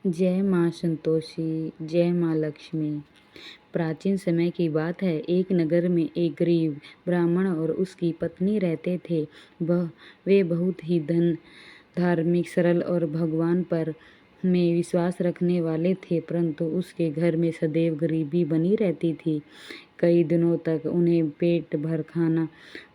जय माँ संतोषी, जय माँ लक्ष्मी। प्राचीन समय की बात है। एक नगर में एक गरीब ब्राह्मण और उसकी पत्नी रहते थे। वे बहुत ही धार्मिक, सरल और भगवान पर में विश्वास रखने वाले थे, परंतु उसके घर में सदैव गरीबी बनी रहती थी। कई दिनों तक उन्हें पेट भर खाना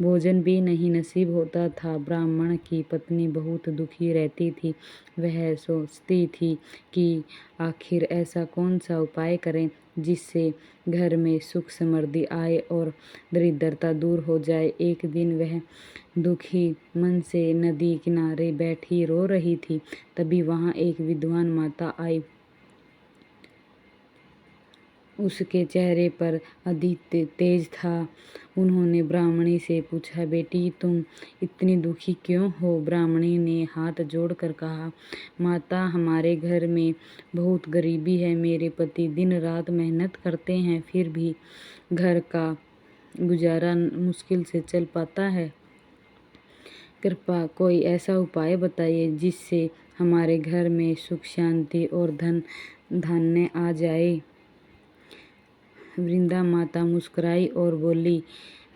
भोजन भी नहीं नसीब होता था। ब्राह्मण की पत्नी बहुत दुखी रहती थी। वह सोचती थी कि आखिर ऐसा कौन सा उपाय करें जिससे घर में सुख समृद्धि आए और दरिद्रता दूर हो जाए। एक दिन वह दुखी मन से नदी किनारे बैठी रो रही थी। तभी वहां एक विद्वान माता आई। उसके चेहरे पर अधिक तेज था। उन्होंने ब्राह्मणी से पूछा, बेटी तुम इतनी दुखी क्यों हो? ब्राह्मणी ने हाथ जोड़कर कहा, माता हमारे घर में बहुत गरीबी है। मेरे पति दिन रात मेहनत करते हैं, फिर भी घर का गुजारा मुश्किल से चल पाता है। कृपा कोई ऐसा उपाय बताइए जिससे हमारे घर में सुख शांति और धन धान्य आ जाए। वृंदा माता मुस्कुराई और बोली,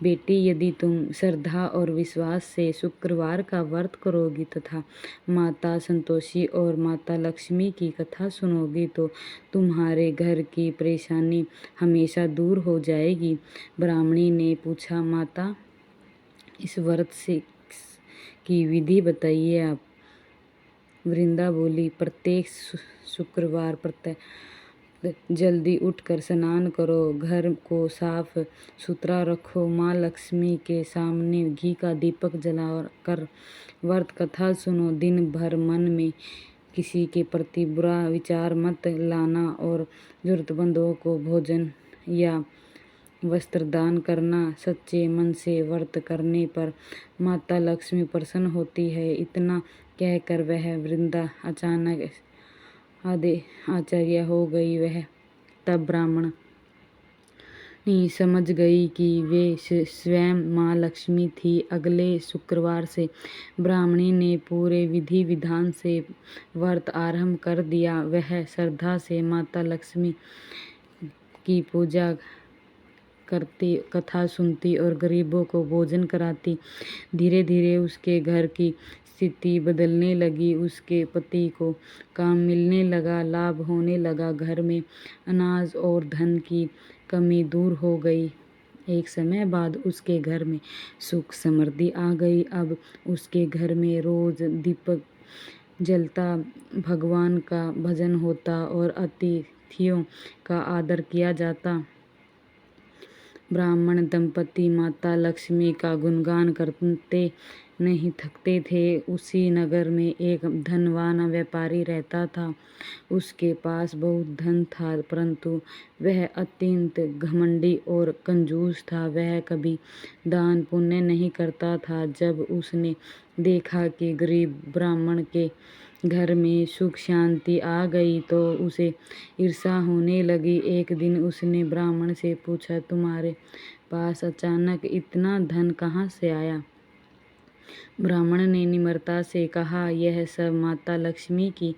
बेटी यदि तुम श्रद्धा और विश्वास से शुक्रवार का व्रत करोगी तथा माता संतोषी और माता लक्ष्मी की कथा सुनोगी तो तुम्हारे घर की परेशानी हमेशा दूर हो जाएगी। ब्राह्मणी ने पूछा, माता इस व्रत से की विधि बताइए आप। वृंदा बोली, प्रत्येक शुक्रवार जल्दी उठकर स्नान करो, घर को साफ सुथरा रखो, माँ लक्ष्मी के सामने घी का दीपक जलाकर व्रत कथा सुनो। दिन भर मन में किसी के प्रति बुरा विचार मत लाना और जरूरतमंदों को भोजन या वस्त्र दान करना। सच्चे मन से व्रत करने पर माता लक्ष्मी प्रसन्न होती है। इतना कहकर वह वृंदा अचानक आधे आश्चर्य हो गई। वह तब ब्राह्मण समझ गई कि वे स्वयं माँ लक्ष्मी थी। अगले शुक्रवार से ब्राह्मणी ने पूरे विधि विधान से व्रत आरंभ कर दिया। वह श्रद्धा से माता लक्ष्मी की पूजा करती, कथा सुनती और गरीबों को भोजन कराती। धीरे धीरे उसके घर की स्थिति बदलने लगी। उसके पति को काम मिलने लगा, लाभ होने लगा, घर में अनाज और धन की कमी दूर हो गई। एक समय बाद उसके घर में सुख समृद्धि आ गई। अब उसके घर में रोज दीपक जलता, भगवान का भजन होता और अतिथियों का आदर किया जाता। ब्राह्मण दंपति माता लक्ष्मी का गुणगान करते नहीं थकते थे। उसी नगर में एक धनवान व्यापारी रहता था। उसके पास बहुत धन था, परंतु वह अत्यंत घमंडी और कंजूस था। वह कभी दान पुण्य नहीं करता था। जब उसने देखा कि गरीब ब्राह्मण के घर में सुख शांति आ गई तो उसे ईर्ष्या होने लगी। एक दिन उसने ब्राह्मण से पूछा, तुम्हारे पास अचानक इतना धन कहाँ से आया? ब्राह्मण ने निम्रता से कहा, यह सब माता लक्ष्मी की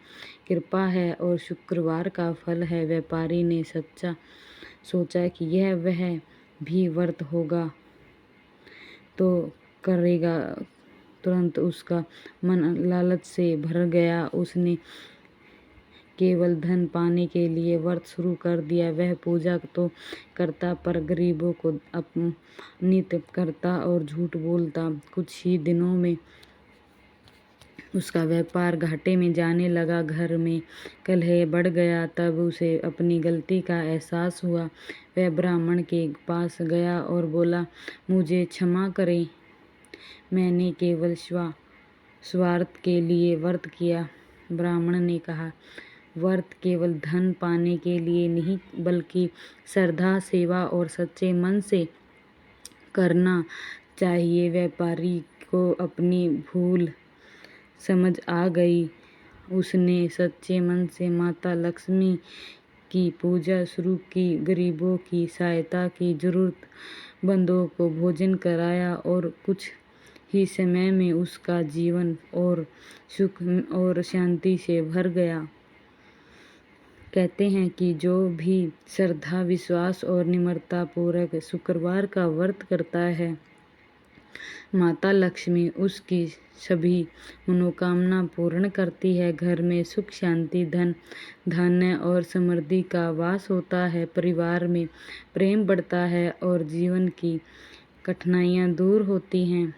कृपा है और शुक्रवार का फल है। व्यापारी ने सोचा कि यह वह भी व्रत होगा तो करेगा। तुरंत उसका मन लालच से भर गया। उसने केवल धन पाने के लिए व्रत शुरू कर दिया। वह पूजा तो करता पर गरीबों को अपमानित करता और झूठ बोलता। कुछ ही दिनों में उसका व्यापार घाटे में जाने लगा। घर में कलह बढ़ गया। तब उसे अपनी गलती का एहसास हुआ। वह ब्राह्मण के पास गया और बोला, मुझे क्षमा करें, मैंने केवल स्वार्थ के लिए व्रत किया। ब्राह्मण ने कहा, व्रत केवल धन पाने के लिए नहीं बल्कि श्रद्धा, सेवा और सच्चे मन से करना चाहिए। व्यापारी को अपनी भूल समझ आ गई। उसने सच्चे मन से माता लक्ष्मी की पूजा शुरू की, गरीबों की सहायता की, जरूरतमंदों को भोजन कराया और कुछ ही समय में उसका जीवन और सुख और शांति से भर गया। कहते हैं कि जो भी श्रद्धा, विश्वास और निम्रता पूर्वक शुक्रवार का व्रत करता है, माता लक्ष्मी उसकी सभी मनोकामना पूर्ण करती है। घर में सुख, शांति, धन धान्य और समृद्धि का वास होता है। परिवार में प्रेम बढ़ता है और जीवन की कठिनाइयाँ दूर होती हैं।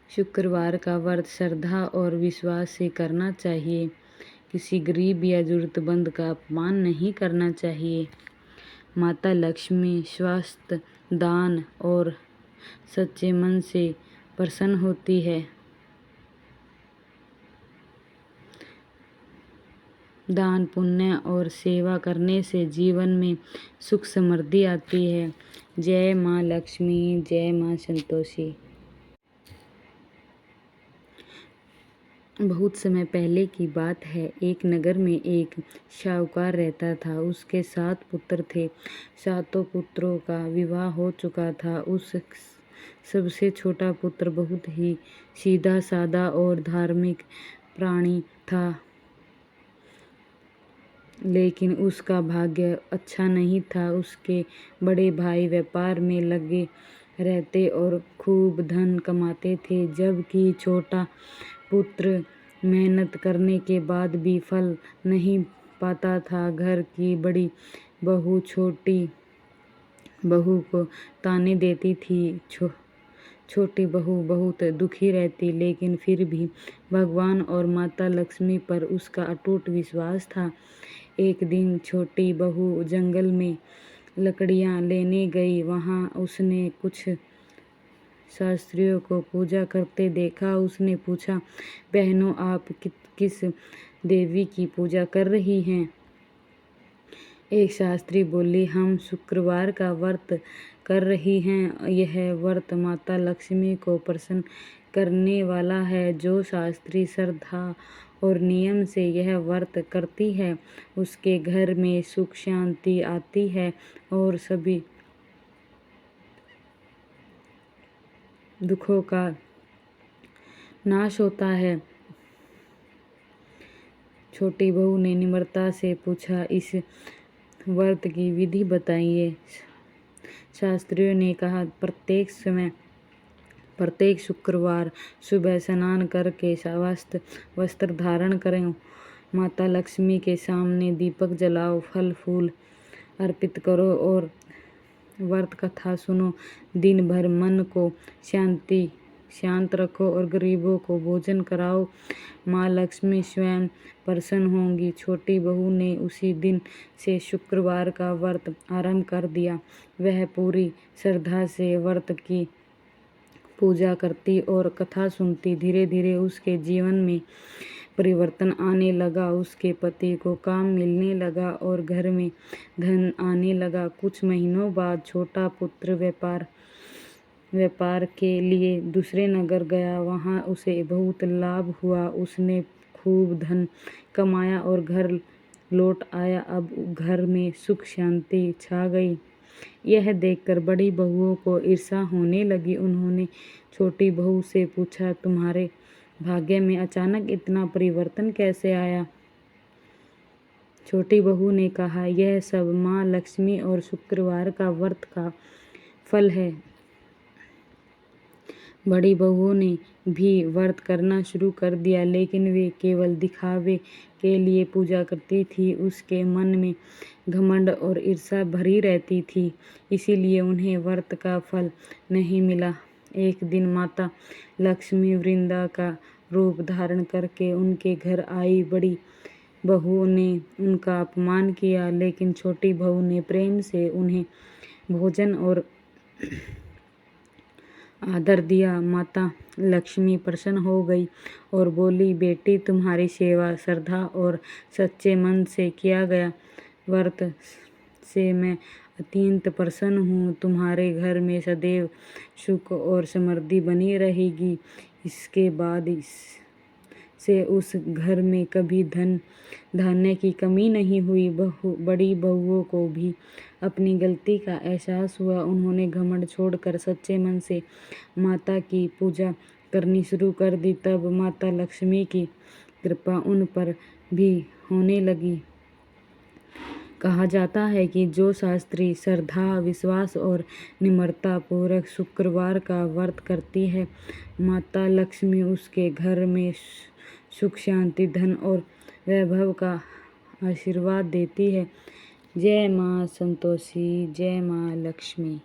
शुक्रवार का व्रत श्रद्धा और विश्वास से करना चाहिए। किसी गरीब या जरूरतमंद का अपमान नहीं करना चाहिए। माता लक्ष्मी स्वास्थ्य, दान और सच्चे मन से प्रसन्न होती है। दान, पुण्य और सेवा करने से जीवन में सुख समृद्धि आती है। जय माँ लक्ष्मी, जय माँ संतोषी। बहुत समय पहले की बात है। एक नगर में एक साहूकार रहता था। उसके 7 पुत्र थे। सातों पुत्रों का विवाह हो चुका था। उस सबसे छोटा पुत्र बहुत ही सीधा साधा और धार्मिक प्राणी था, लेकिन उसका भाग्य अच्छा नहीं था। उसके बड़े भाई व्यापार में लगे रहते और खूब धन कमाते थे, जबकि छोटा पुत्र मेहनत करने के बाद भी फल नहीं पाता था। घर की बड़ी बहू छोटी बहू को ताने देती थी। छोटी बहू बहुत दुखी रहती, लेकिन फिर भी भगवान और माता लक्ष्मी पर उसका अटूट विश्वास था। एक दिन छोटी बहू जंगल में लकड़ियाँ लेने गई। वहाँ उसने कुछ शास्त्रियों को पूजा करते देखा। उसने पूछा, बहनों, आप किस देवी की पूजा कर रही हैं? एक शास्त्री बोली, हम शुक्रवार का व्रत कर रही हैं। यह व्रत माता लक्ष्मी को प्रसन्न करने वाला है। जो शास्त्री श्रद्धा और नियम से यह व्रत करती है, उसके घर में सुख शांति आती है और सभी दुखों का नाश होता है। छोटी बहू ने निम्रता से पूछा, इस व्रत की विधि बताइए। शास्त्रियों ने कहा, प्रत्येक शुक्रवार सुबह स्नान करके वस्त्र धारण करें, माता लक्ष्मी के सामने दीपक जलाओ, फल फूल अर्पित करो और व्रत कथा सुनो। दिन भर मन को शांत रखो और गरीबों को भोजन कराओ। माँ लक्ष्मी स्वयं प्रसन्न होंगी। छोटी बहू ने उसी दिन से शुक्रवार का व्रत आरंभ कर दिया। वह पूरी श्रद्धा से व्रत की पूजा करती और कथा सुनती। धीरे धीरे उसके जीवन में परिवर्तन आने लगा। उसके पति को काम मिलने लगा और घर में धन आने लगा। कुछ महीनों बाद छोटा पुत्र व्यापार के लिए दूसरे नगर गया। वहाँ उसे बहुत लाभ हुआ। उसने खूब धन कमाया और घर लौट आया। अब घर में सुख शांति छा गई। यह देखकर बड़ी बहुओं को ईर्ष्या होने लगी। उन्होंने छोटी बहू से पूछा, तुम्हारे भाग्य में अचानक इतना परिवर्तन कैसे आया? छोटी बहू ने कहा, यह सब माँ लक्ष्मी और शुक्रवार का व्रत का फल है। बड़ी बहू ने भी व्रत करना शुरू कर दिया, लेकिन वे केवल दिखावे के लिए पूजा करती थी। उसके मन में घमंड और ईर्ष्या भरी रहती थी, इसीलिए उन्हें व्रत का फल नहीं मिला। एक दिन माता लक्ष्मी वृंदा का रूप धारण करके उनके घर आई। बड़ी बहू ने उनका अपमान किया, लेकिन छोटी बहू ने प्रेम से उन्हें भोजन और आदर दिया। माता लक्ष्मी प्रसन्न हो गई और बोली, बेटी, तुम्हारी सेवा श्रद्धा और सच्चे मन से किया गया व्रत से मैं अत्यंत प्रसन्न हूँ। तुम्हारे घर में सदैव सुख और समृद्धि बनी रहेगी। इसके बाद से उस घर में कभी धन धान्य की कमी नहीं हुई। बड़ी बहुओं को भी अपनी गलती का एहसास हुआ। उन्होंने घमंड छोड़कर सच्चे मन से माता की पूजा करनी शुरू कर दी। तब माता लक्ष्मी की कृपा उन पर भी होने लगी। कहा जाता है कि जो शास्त्री श्रद्धा, विश्वास और निम्रता पूर्वक शुक्रवार का व्रत करती है, माता लक्ष्मी उसके घर में सुख, शांति, धन और वैभव का आशीर्वाद देती है। जय माँ संतोषी, जय माँ लक्ष्मी।